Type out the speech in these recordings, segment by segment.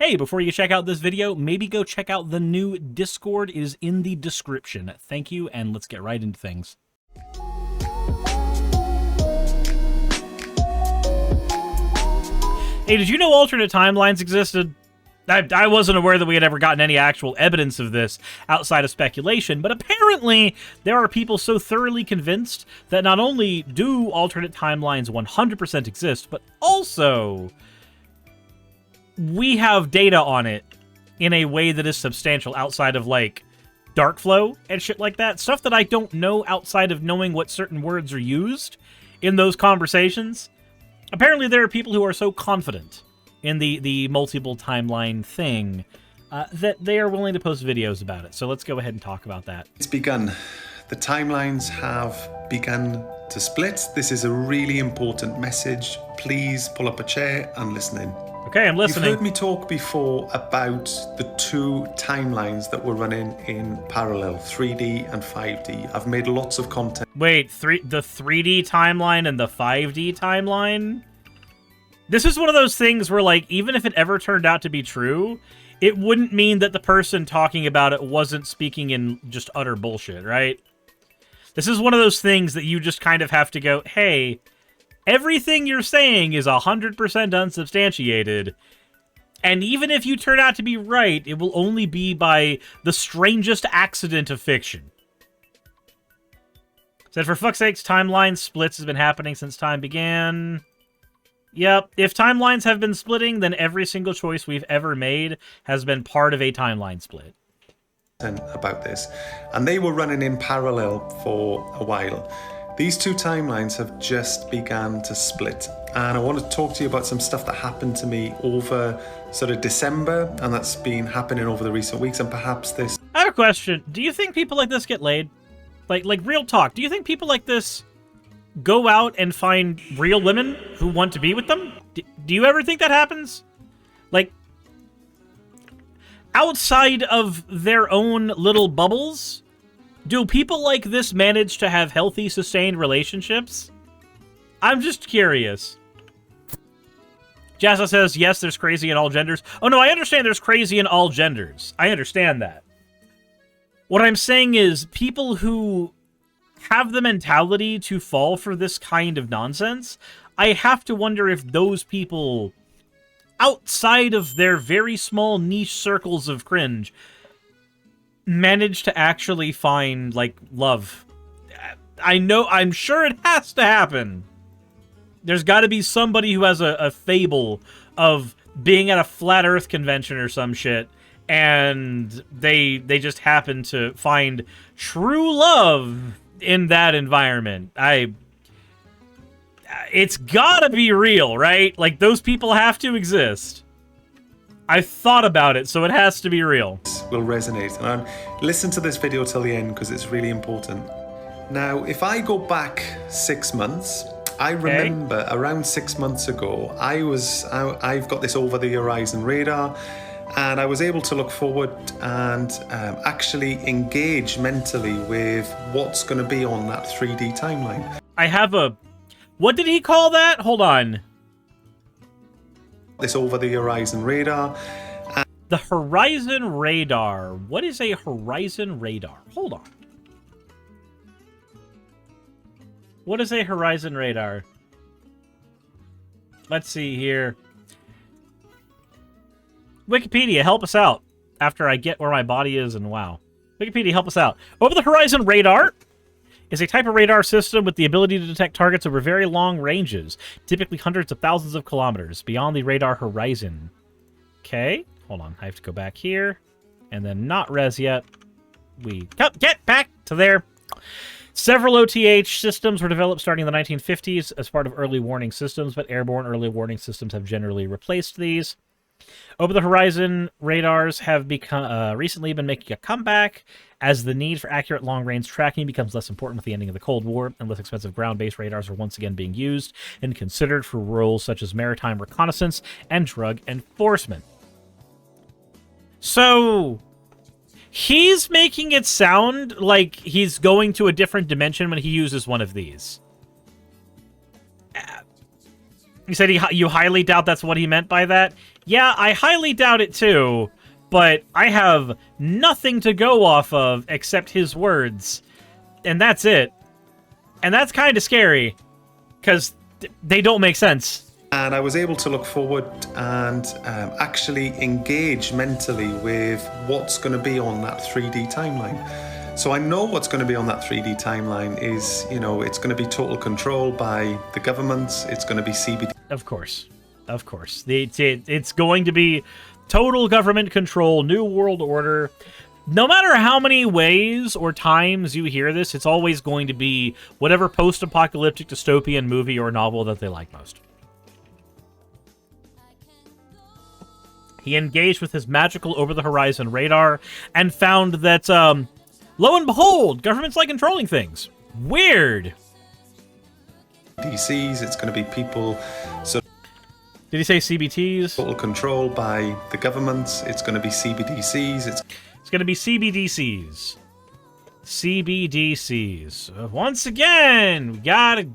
Hey, before you check out this video, maybe go check out the new Discord. It is in the description. Thank you, and let's get right into things. Hey, did you know alternate timelines existed? I wasn't aware that we had ever gotten any actual evidence of this outside of speculation, but apparently there are people so thoroughly convinced that not only do alternate timelines 100% exist, but also we have data on it in a way that is substantial outside of, like, dark flow and shit like that. Stuff that I don't know outside of knowing what certain words are used in those conversations. Apparently there are people who are so confident in the multiple timeline thing that they are willing to post videos about it. So let's go ahead and talk about that. It's begun. The timelines have begun to split. This is a really important message. Please pull up a chair and listen in. Okay, I'm listening. You've heard me talk before about the two timelines that were running in parallel, 3D and 5D. I've made lots of content. Wait, the 3D timeline and the 5D timeline? This is one of those things where, like, even if it ever turned out to be true, it wouldn't mean that the person talking about it wasn't speaking in just utter bullshit, right? This is one of those things that you just kind of have to go, hey, everything you're saying is 100% unsubstantiated, and even if you turn out to be right, it will only be by the strangest accident of fiction. Said, for fuck's sakes, timeline splits has been happening since time began. Yep, if timelines have been splitting, then every single choice we've ever made has been part of a timeline split. About this, and they were running in parallel for a while. These two timelines have just begun to split, and I want to talk to you about some stuff that happened to me over sort of December, and that's been happening over the recent weeks, and perhaps this. I have a question. Do you think people like this get laid? Like real talk, do you think people like this go out and find real women who want to be with them? Do you ever think that happens? Like, outside of their own little bubbles, do people like this manage to have healthy, sustained relationships? I'm just curious. Jassa says, yes, there's crazy in all genders. Oh, no, I understand there's crazy in all genders. I understand that. What I'm saying is, people who have the mentality to fall for this kind of nonsense, I have to wonder if those people, outside of their very small niche circles of cringe, manage to actually find, like, love. I'm sure it has to happen. There's got to be somebody who has a fable of being at a flat earth convention or some shit, and they just happen to find true love in that environment. It's gotta be real, right? Like, those people have to exist. I thought about it, so it has to be real. Will resonate, and listen to this video till the end because it's really important. Now, if I go back 6 months, I remember around 6 months ago, I've got this over the horizon radar, and I was able to look forward and actually engage mentally with what's going to be on that 3D timeline. I have a... What did he call that? Hold on. This over the horizon radar. The horizon radar. What is a horizon radar? Hold on. What is a horizon radar? Let's see here. Wikipedia, help us out after I get where my body is, and wow. Wikipedia, help us out. Over-the-horizon radar is a type of radar system with the ability to detect targets over very long ranges, typically hundreds of thousands of kilometers, beyond the radar horizon. Okay, hold on. I have to go back here, and then not res yet. We get back to there. Several OTH systems were developed starting in the 1950s as part of early warning systems, but airborne early warning systems have generally replaced these. Over-the-horizon radars have recently been making a comeback as the need for accurate long-range tracking becomes less important with the ending of the Cold War, and less expensive ground-based radars are once again being used and considered for roles such as maritime reconnaissance and drug enforcement. So, he's making it sound like he's going to a different dimension when he uses one of these. You said you highly doubt that's what he meant by that? Yeah, I highly doubt it too, but I have nothing to go off of except his words, and that's it. And that's kind of scary, because they don't make sense. And I was able to look forward and actually engage mentally with what's going to be on that 3D timeline. So I know what's going to be on that 3D timeline is, you know, it's going to be total control by the government. It's going to be CBD. Of course. Of course. It's going to be total government control, new world order. No matter how many ways or times you hear this, it's always going to be whatever post-apocalyptic dystopian movie or novel that they like most. He engaged with his magical over-the-horizon radar and found that, lo and behold, government's like controlling things. Weird. DCs, it's going to be people. So did he say CBTs? Total control by the government. It's going to be CBDCs. It's going to be CBDCs. CBDCs. Once again, we got a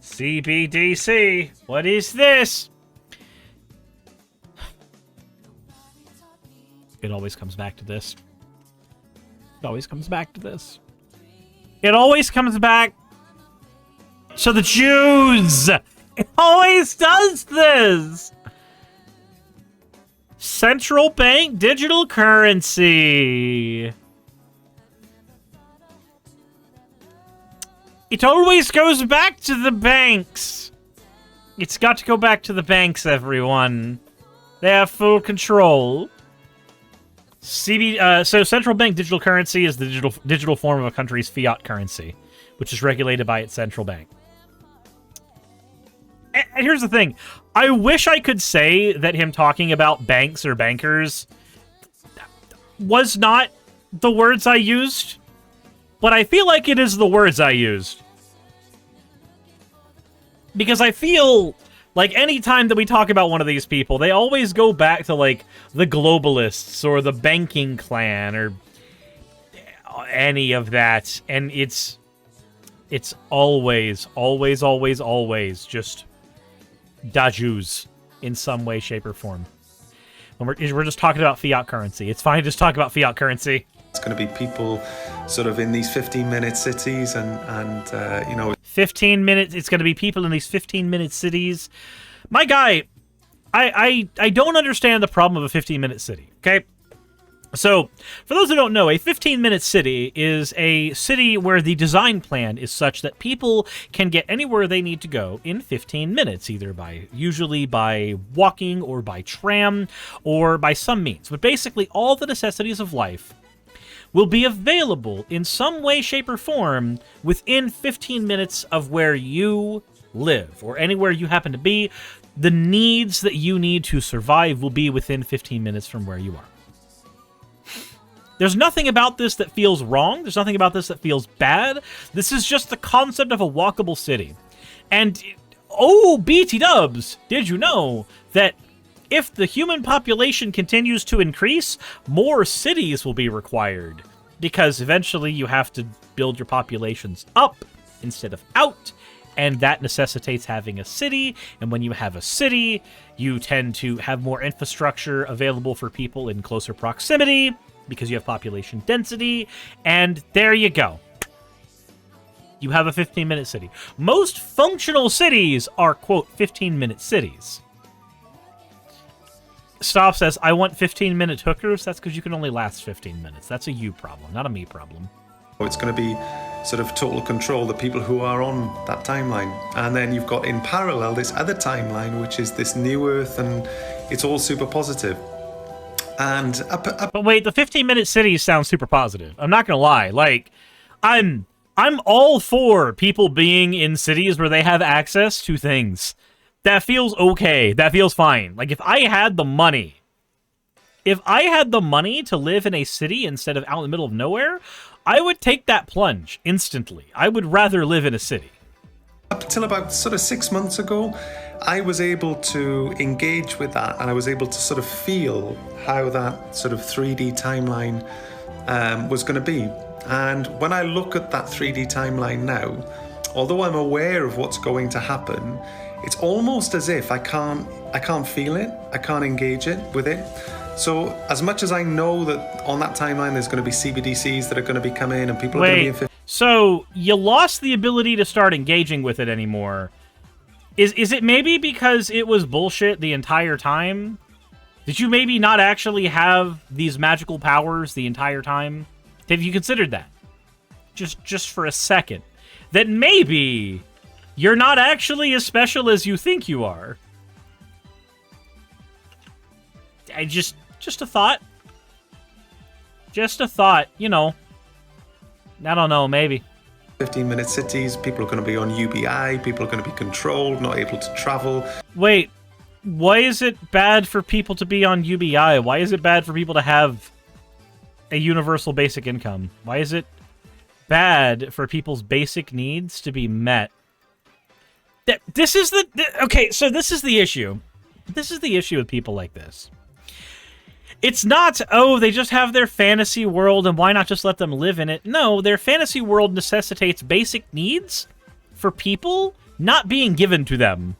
CBDC. What is this? It always comes back to this. It always comes back to this. It always comes back to the Jews. It always does this. Central bank digital currency. It always goes back to the banks. It's got to go back to the banks, everyone. They have full control. So central bank digital currency is the digital form of a country's fiat currency, which is regulated by its central bank. And here's the thing. I wish I could say that him talking about banks or bankers was not the words I used, but I feel like it is the words I used. Because I feel like any time that we talk about one of these people, they always go back to, like, the globalists or the banking clan or any of that. And it's always just da Jews in some way, shape, or form. When we're just talking about fiat currency. It's fine to just talk about fiat currency. It's going to be people sort of in these 15-minute cities and you know... 15 minutes. It's going to be people in these 15-minute cities. My guy, I don't understand the problem of a 15-minute city, okay? So, for those who don't know, a 15-minute city is a city where the design plan is such that people can get anywhere they need to go in 15 minutes, either usually by walking or by tram or by some means. But basically, all the necessities of life will be available in some way, shape, or form within 15 minutes of where you live or anywhere you happen to be. The needs that you need to survive will be within 15 minutes from where you are. There's nothing about this that feels wrong. There's nothing about this that feels bad. This is just the concept of a walkable city. And, oh, BT dubs, did you know that if the human population continues to increase, more cities will be required, because eventually you have to build your populations up instead of out, and that necessitates having a city, and when you have a city, you tend to have more infrastructure available for people in closer proximity, because you have population density, and there you go. You have a 15-minute city. Most functional cities are, quote, 15-minute cities. Stop says, I want 15-minute hookers. That's because you can only last 15 minutes. That's a you problem, not a me problem. It's going to be sort of total control, the people who are on that timeline. And then you've got in parallel this other timeline, which is this new Earth, and it's all super positive. And but wait, the 15-minute cities sound super positive. I'm not going to lie. Like, I'm all for people being in cities where they have access to things. That feels okay. That feels fine. Like, if I had the money to live in a city instead of out in the middle of nowhere, I would take that plunge instantly. I would rather live in a city. Up until about sort of 6 months ago, I was able to engage with that, and I was able to sort of feel how that sort of 3D timeline was going to be. And when I look at that 3D timeline now, although I'm aware of what's going to happen, it's almost as if I can't feel it, I can't engage it with it. So as much as I know that on that timeline there's going to be CBDCs that are going to be coming and people are going to be in... So you lost the ability to start engaging with it anymore. Is it maybe because it was bullshit the entire time? Did you maybe not actually have these magical powers the entire time? Have you considered that? Just for a second. That maybe you're not actually as special as you think you are. Just a thought. Just a thought, you know. I don't know, maybe. 15-minute cities, people are going to be on UBI, people are going to be controlled, not able to travel. Wait, why is it bad for people to be on UBI? Why is it bad for people to have a universal basic income? Why is it bad for people's basic needs to be met? This is the... Okay, so this is the issue. This is the issue with people like this. It's not, oh, they just have their fantasy world and why not just let them live in it? No, their fantasy world necessitates basic needs for people not being given to them.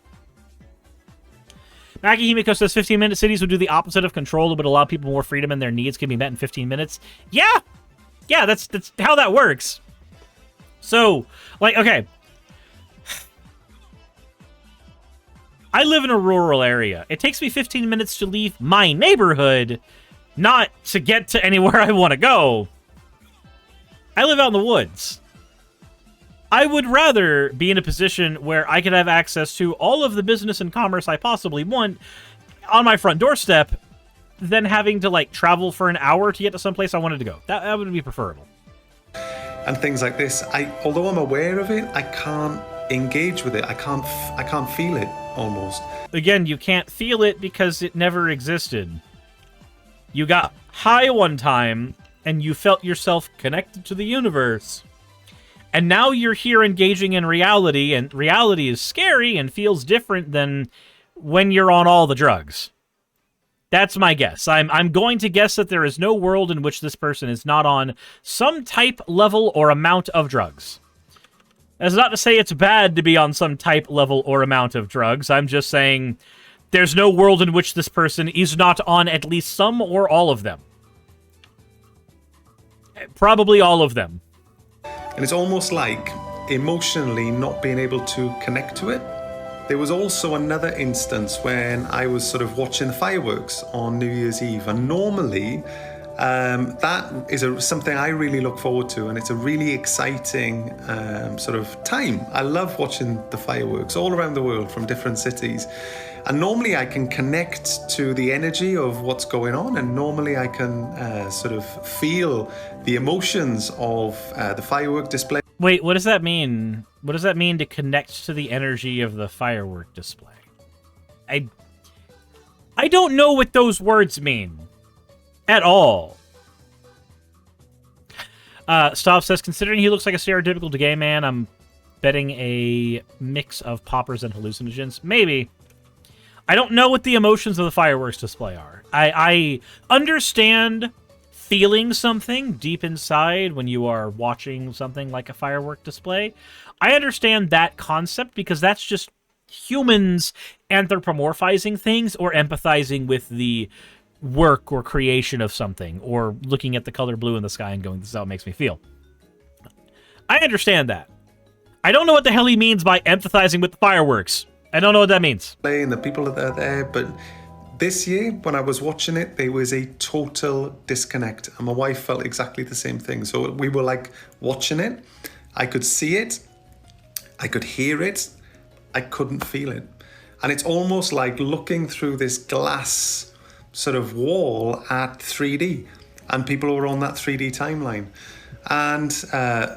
Maki Himiko says 15-minute cities would do the opposite of control. It would allow people more freedom and their needs can be met in 15 minutes. Yeah! Yeah, that's how that works. So, like, okay. I live in a rural area. It takes me 15 minutes to leave my neighborhood, not to get to anywhere I want to go. I live out in the woods. I would rather be in a position where I could have access to all of the business and commerce I possibly want on my front doorstep than having to, like, travel for an hour to get to someplace I wanted to go. That would be preferable. And things like this, although I'm aware of it, I can't engage with it. I can't feel it, almost. Again, you can't feel it because it never existed. You got high one time, and you felt yourself connected to the universe. And now you're here engaging in reality, and reality is scary and feels different than when you're on all the drugs. That's my guess. I'm going to guess that there is no world in which this person is not on some type, level, or amount of drugs. That's not to say it's bad to be on some type, level, or amount of drugs. I'm just saying there's no world in which this person is not on at least some or all of them. Probably all of them. And it's almost like emotionally not being able to connect to it. There was also another instance when I was sort of watching the fireworks on New Year's Eve, and normally that is something I really look forward to, and it's a really exciting sort of time. I love watching the fireworks all around the world from different cities, and normally I can connect to the energy of what's going on, and normally I can sort of feel the emotions of the firework display. Wait, what does that mean? What does that mean to connect to the energy of the firework display? I don't know what those words mean. At all. Stav says, considering he looks like a stereotypical gay man, I'm betting a mix of poppers and hallucinogens. Maybe. I don't know what the emotions of the fireworks display are. I understand feeling something deep inside when you are watching something like a firework display. I understand that concept because that's just humans anthropomorphizing things or empathizing with the work or creation of something, or looking at the color blue in the sky and going, this is how it makes me feel. I understand that. I don't know what the hell he means by empathizing with the fireworks. I don't know what that means. And the people that are there, but this year, when I was watching it, there was a total disconnect, and my wife felt exactly the same thing. So we were like watching it. I could see it. I could hear it. I couldn't feel it. And it's almost like looking through this glass sort of wall at 3D, and people were on that 3D timeline. And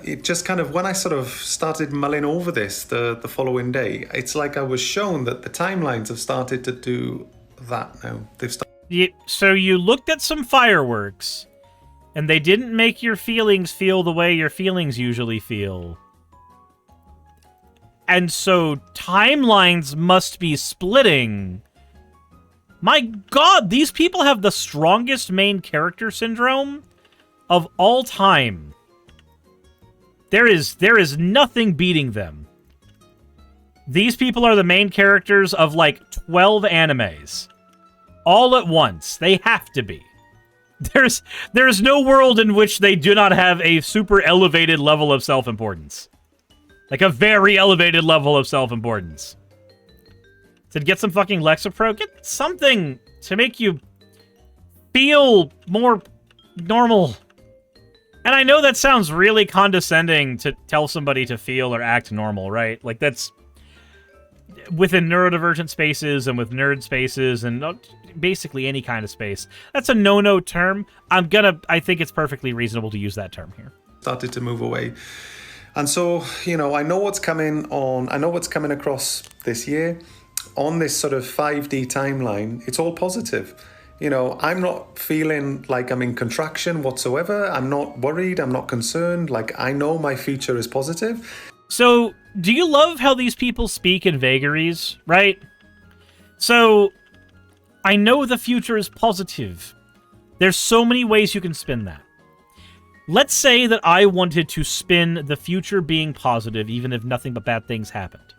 it just kind of, when I sort of started mulling over this the following day, it's like I was shown that the timelines have started to do that now. So you looked at some fireworks, and they didn't make your feelings feel the way your feelings usually feel. And so timelines must be splitting. My God, these people have the strongest main character syndrome of all time. There is nothing beating them. These people are the main characters of like 12 animes. All at once. They have to be. There's no world in which they do not have a super elevated level of self-importance. Like a very elevated level of self-importance. To get some fucking Lexapro, get something to make you feel more normal. And I know that sounds really condescending to tell somebody to feel or act normal, right? Like that's within neurodivergent spaces and with nerd spaces and basically any kind of space. That's a no-no term. I think it's perfectly reasonable to use that term here. Started to move away. And so, you know, I know what's coming across this year. On this sort of 5D timeline, it's all positive. You know, I'm not feeling like I'm in contraction whatsoever. I'm not worried. I'm not concerned. Like, I know my future is positive. So, do you love how these people speak in vagaries, right? So, I know the future is positive. There's so many ways you can spin that. Let's say that I wanted to spin the future being positive, even if nothing but bad things happened.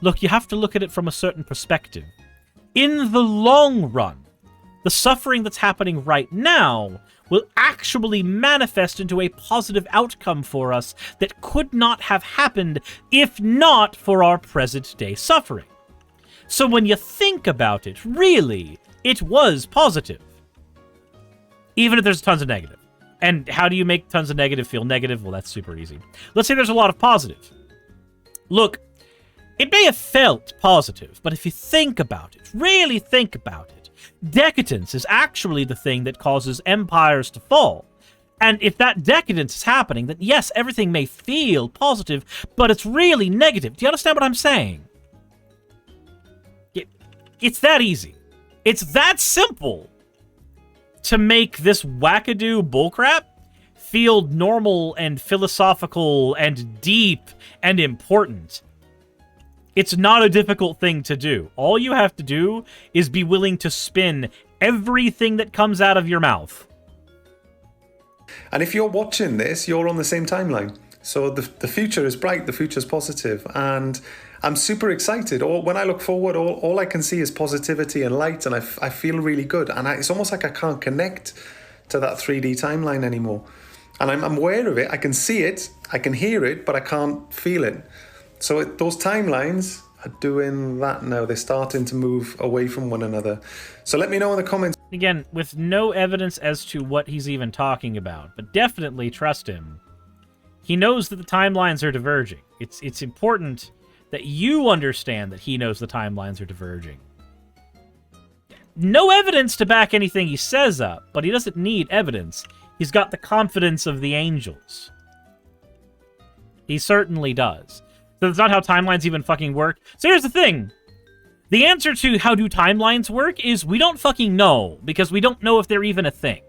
Look, you have to look at it from a certain perspective. In the long run, the suffering that's happening right now will actually manifest into a positive outcome for us that could not have happened if not for our present-day suffering. So when you think about it, really, it was positive. Even if there's tons of negative. And how do you make tons of negative feel negative? Well, that's super easy. Let's say there's a lot of positive. Look, it may have felt positive, but if you think about it, really think about it, decadence is actually the thing that causes empires to fall. And if that decadence is happening, then yes, everything may feel positive, but it's really negative. Do you understand what I'm saying? It's that easy. It's that simple to make this wackadoo bullcrap feel normal and philosophical and deep and important. It's not a difficult thing to do. All you have to do is be willing to spin everything that comes out of your mouth. And if you're watching this, you're on the same timeline. So the future is bright, the future is positive, and I'm super excited. When I look forward, all I can see is positivity and light, and I feel really good. And it's almost like I can't connect to that 3D timeline anymore. And I'm aware of it. I can see it, I can hear it, but I can't feel it. So those timelines are doing that now. They're starting to move away from one another. So let me know in the comments. Again, with no evidence as to what he's even talking about, but definitely trust him. He knows that the timelines are diverging. It's important that you understand that he knows the timelines are diverging. No evidence to back anything he says up, but he doesn't need evidence. He's got the confidence of the angels. He certainly does. So that's not how timelines even fucking work. So here's the thing. The answer to how do timelines work is we don't fucking know, because we don't know if they're even a thing.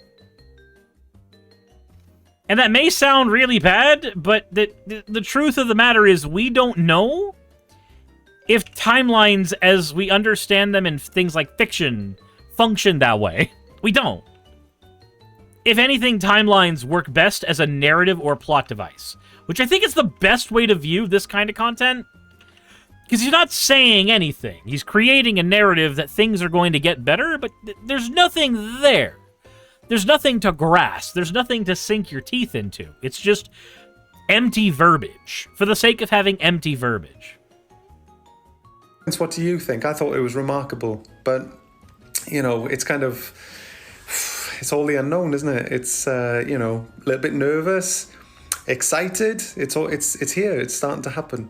And that may sound really bad, but the truth of the matter is we don't know if timelines as we understand them in things like fiction function that way. We don't. If anything, timelines work best as a narrative or plot device, which I think is the best way to view this kind of content. Because he's not saying anything. He's creating a narrative that things are going to get better, but there's nothing there. There's nothing to grasp. There's nothing to sink your teeth into. It's just empty verbiage, for the sake of having empty verbiage. What do you think? I thought it was remarkable, but, you know, it's kind of, it's all the unknown, isn't it? It's, you know, a little bit nervous, excited. It's here. It's starting to happen.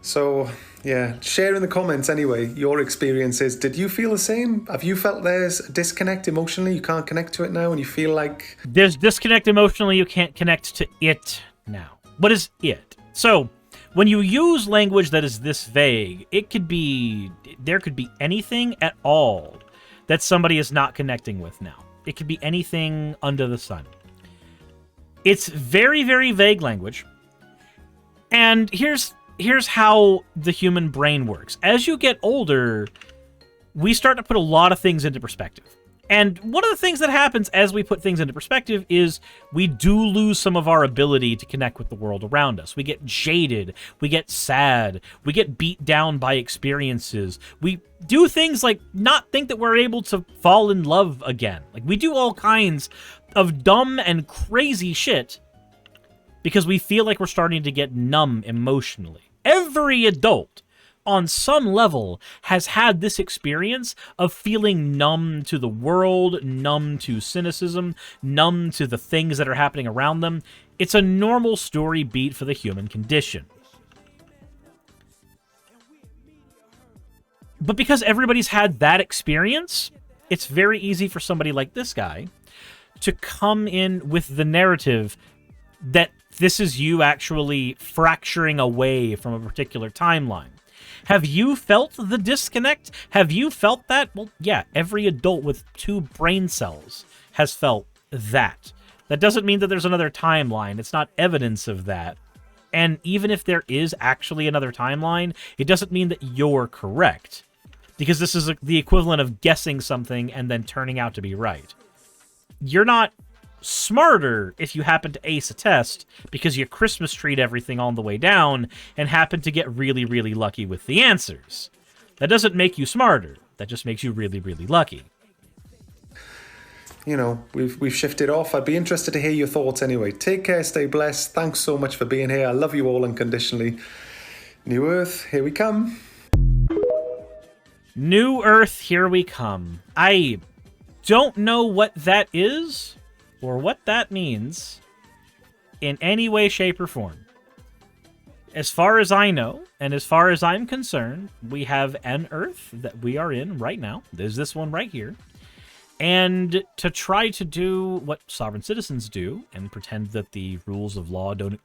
So, yeah, share in the comments anyway your experiences. Did you feel the same? Have you felt there's a disconnect emotionally? You can't connect to it now and you feel like... There's disconnect emotionally, you can't connect to it now. What is it? So, when you use language that is this vague, there could be anything at all that somebody is not connecting with now. It could be anything under the sun. It's very, very vague language. And here's how the human brain works. As you get older, we start to put a lot of things into perspective. And one of the things that happens as we put things into perspective is we do lose some of our ability to connect with the world around us. We get jaded, we get sad, we get beat down by experiences. We do things like not think that we're able to fall in love again. Like, we do all kinds of dumb and crazy shit because we feel like we're starting to get numb emotionally. Every adult on some level has had this experience of feeling numb to the world, numb to cynicism, numb to the things that are happening around them. It's a normal story beat for the human condition. But because everybody's had that experience, it's very easy for somebody like this guy to come in with the narrative that this is you actually fracturing away from a particular timeline. Have you felt the disconnect? Have you felt that? Well, yeah, every adult with 2 brain cells has felt that. That doesn't mean that there's another timeline. It's not evidence of that. And even if there is actually another timeline, it doesn't mean that you're correct. Because this is the equivalent of guessing something and then turning out to be right. You're not smarter if you happen to ace a test because you Christmas treat everything on the way down and happen to get really, really lucky with the answers. That doesn't make you smarter. That just makes you really, really lucky. You know, we've shifted off. I'd be interested to hear your thoughts anyway. Take care, stay blessed. Thanks so much for being here. I love you all unconditionally. New Earth, here we come. New Earth, here we come. I don't know what that is or what that means in any way, shape, or form. As far as I know, and as far as I'm concerned, we have an Earth that we are in right now. There's this one right here. And to try to do what sovereign citizens do and pretend that the rules of law don't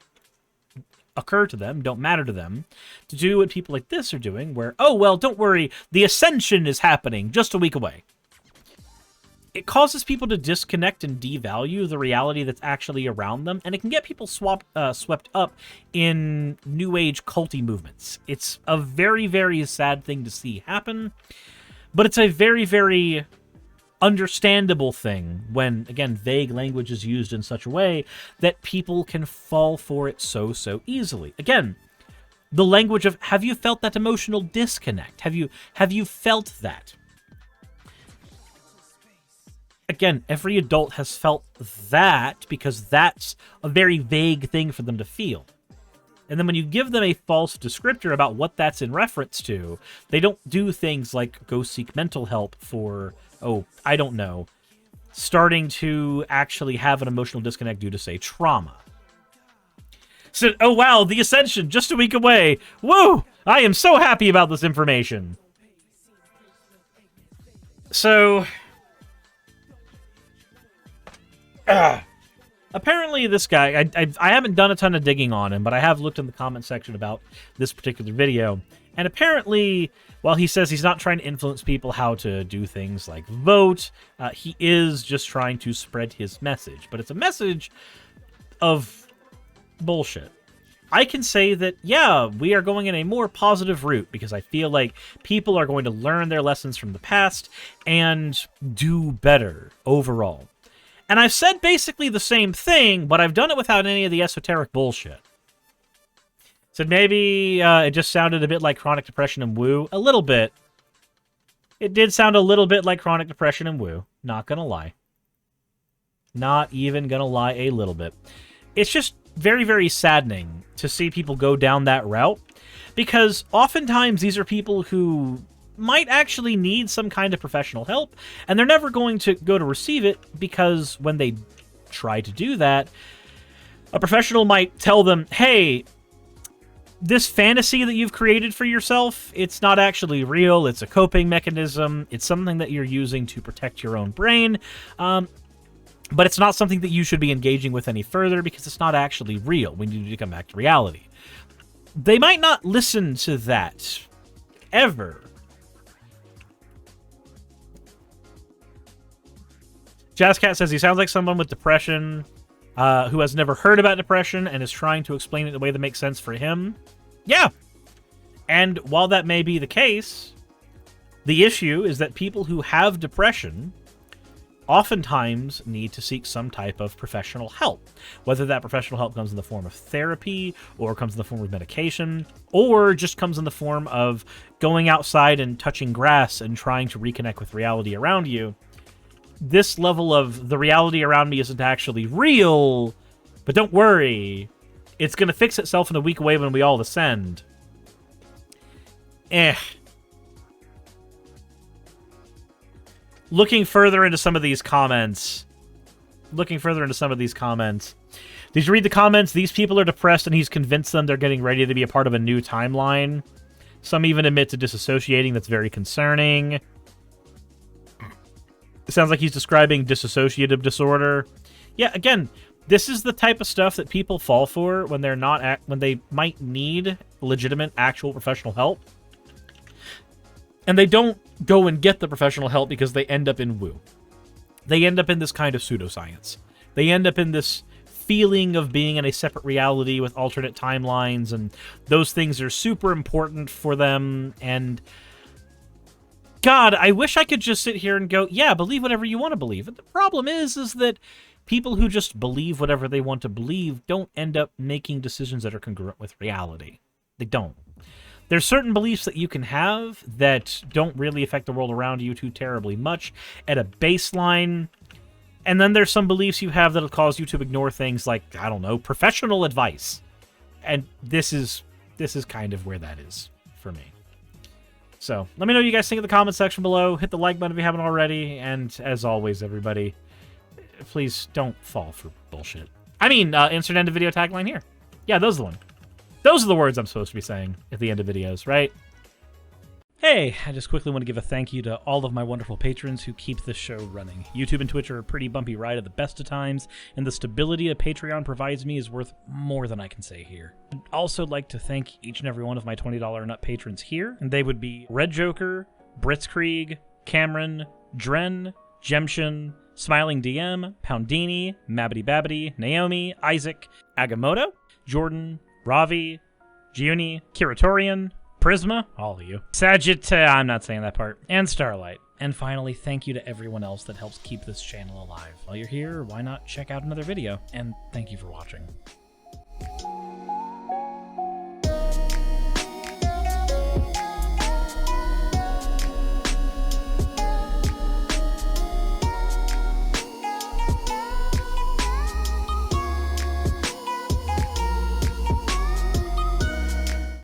occur to them, don't matter to them, to do what people like this are doing, where, oh, well, don't worry, the ascension is happening just a week away. It causes people to disconnect and devalue the reality that's actually around them, and it can get people swept up in New Age culty movements. It's a very, very sad thing to see happen, but it's a very, very understandable thing when, again, vague language is used in such a way that people can fall for it so easily. Again, the language of, have you felt that emotional disconnect? Have you felt that? Again, every adult has felt that because that's a very vague thing for them to feel. And then when you give them a false descriptor about what that's in reference to, they don't do things like go seek mental help for, oh, I don't know, starting to actually have an emotional disconnect due to, say, trauma. So, oh wow, the ascension, just a week away. Woo! I am so happy about this information. So, apparently this guy, I haven't done a ton of digging on him, but I have looked in the comment section about this particular video. And apparently, while he says he's not trying to influence people how to do things like vote, he is just trying to spread his message. But it's a message of bullshit. I can say that, yeah, we are going in a more positive route because I feel like people are going to learn their lessons from the past and do better overall. And I've said basically the same thing, but I've done it without any of the esoteric bullshit. Said maybe it just sounded a bit like chronic depression and woo. A little bit. It did sound a little bit like chronic depression and woo. Not gonna lie. Not even gonna lie a little bit. It's just very, very saddening to see people go down that route, because oftentimes these are people who might actually need some kind of professional help, and they're never going to go to receive it because when they try to do that, a professional might tell them, hey, this fantasy that you've created for yourself, it's not actually real, it's a coping mechanism, it's something that you're using to protect your own brain, but it's not something that you should be engaging with any further because it's not actually real. We need to come back to reality. They might not listen to that, ever. Jazzcat says he sounds like someone with depression who has never heard about depression and is trying to explain it in a way that makes sense for him. Yeah. And while that may be the case, the issue is that people who have depression oftentimes need to seek some type of professional help, whether that professional help comes in the form of therapy, or comes in the form of medication, or just comes in the form of going outside and touching grass and trying to reconnect with reality around you. This level of the reality around me isn't actually real, but don't worry, it's going to fix itself in a week away when we all ascend. Looking further into some of these comments. Did you read the comments? These people are depressed and he's convinced them they're getting ready to be a part of a new timeline. Some even admit to disassociating. That's very concerning. It sounds like he's describing dissociative disorder. Yeah, again, this is the type of stuff that people fall for when they're not when they might need legitimate, actual professional help. And they don't go and get the professional help because they end up in woo. They end up in this kind of pseudoscience. They end up in this feeling of being in a separate reality with alternate timelines, and those things are super important for them. And God, I wish I could just sit here and go, yeah, believe whatever you want to believe. But the problem is that people who just believe whatever they want to believe don't end up making decisions that are congruent with reality. They don't. There's certain beliefs that you can have that don't really affect the world around you too terribly much at a baseline. And then there's some beliefs you have that'll cause you to ignore things like, I don't know, professional advice. And this is kind of where that is for me. So let me know what you guys think in the comment section below. Hit the like button if you haven't already. And as always, everybody, please don't fall for bullshit. I mean, insert end of video tagline here. Yeah, those are the one. Those are the words I'm supposed to be saying at the end of videos, right? Hey, I just quickly want to give a thank you to all of my wonderful patrons who keep this show running. YouTube and Twitch are a pretty bumpy ride at the best of times, and the stability a Patreon provides me is worth more than I can say here. I'd also like to thank each and every one of my $20 and up patrons here, and they would be Red Joker, Britzkrieg, Cameron, Dren, Jemshin, Smiling DM, Poundini, Mabbity Babbity, Naomi, Isaac, Agamotto, Jordan, Ravi, Giuni, Kiratorian, Prisma, all of you, I'm not saying that part, and Starlight. And finally, thank you to everyone else that helps keep this channel alive. While you're here, why not check out another video? And thank you for watching.